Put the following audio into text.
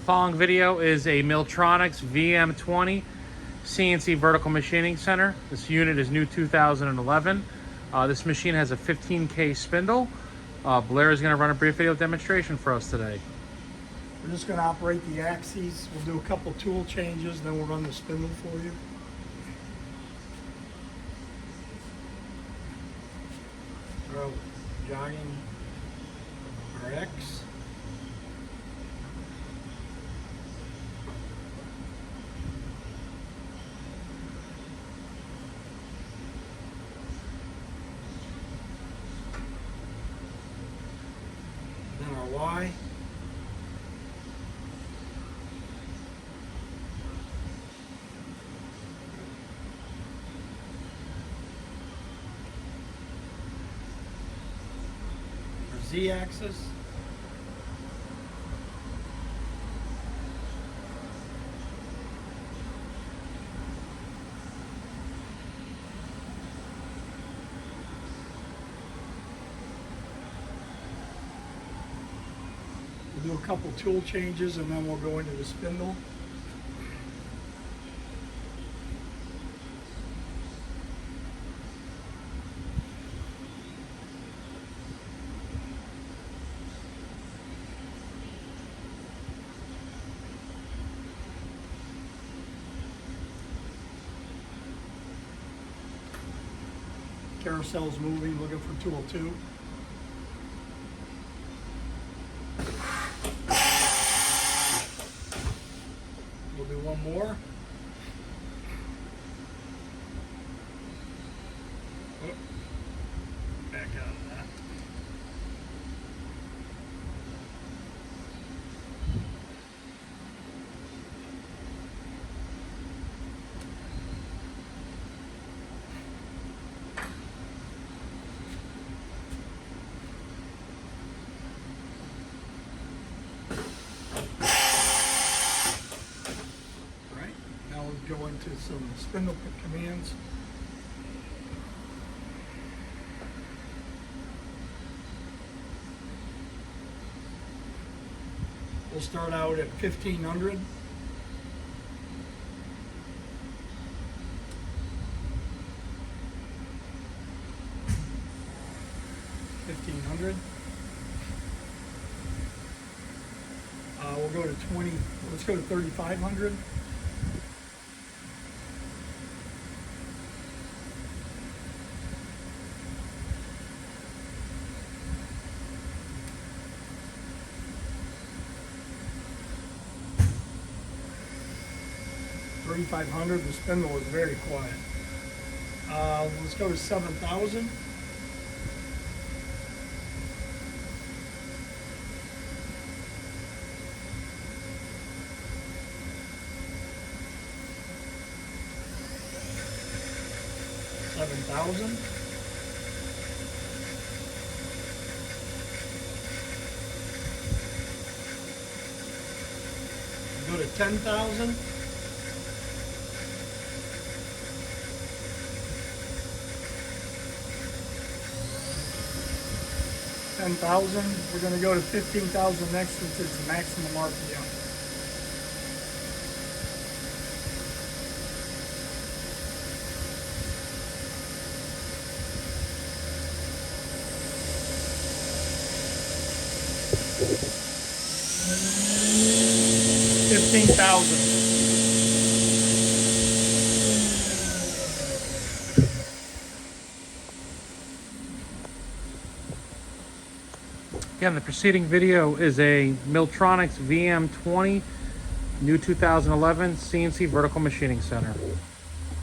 The following video is a MILLTRONICS VM20 CNC vertical machining center. This unit is new 2011. This machine has a 15K spindle. Blair is going to run a brief video demonstration for us today. We're just going to operate the axes. We'll do a couple tool changes, then we'll run the spindle for you. Throw jogging our X. Then our Y. Our Z-axis. We'll do a couple tool changes and then we'll go into the spindle. Carousel's moving, looking for tool 2. We'll do one more. Oh, back out of that. Now we'll go into some spindle commands. We'll start out at 1500. We'll go to 20. Let's go to 3500. The spindle is very quiet. Let's go to 7000. Go to 10,000. We're going to go to 15,000 next since it's maximum RPM. Again, the preceding video is a MILLTRONICS VM20 new 2011 CNC vertical machining center.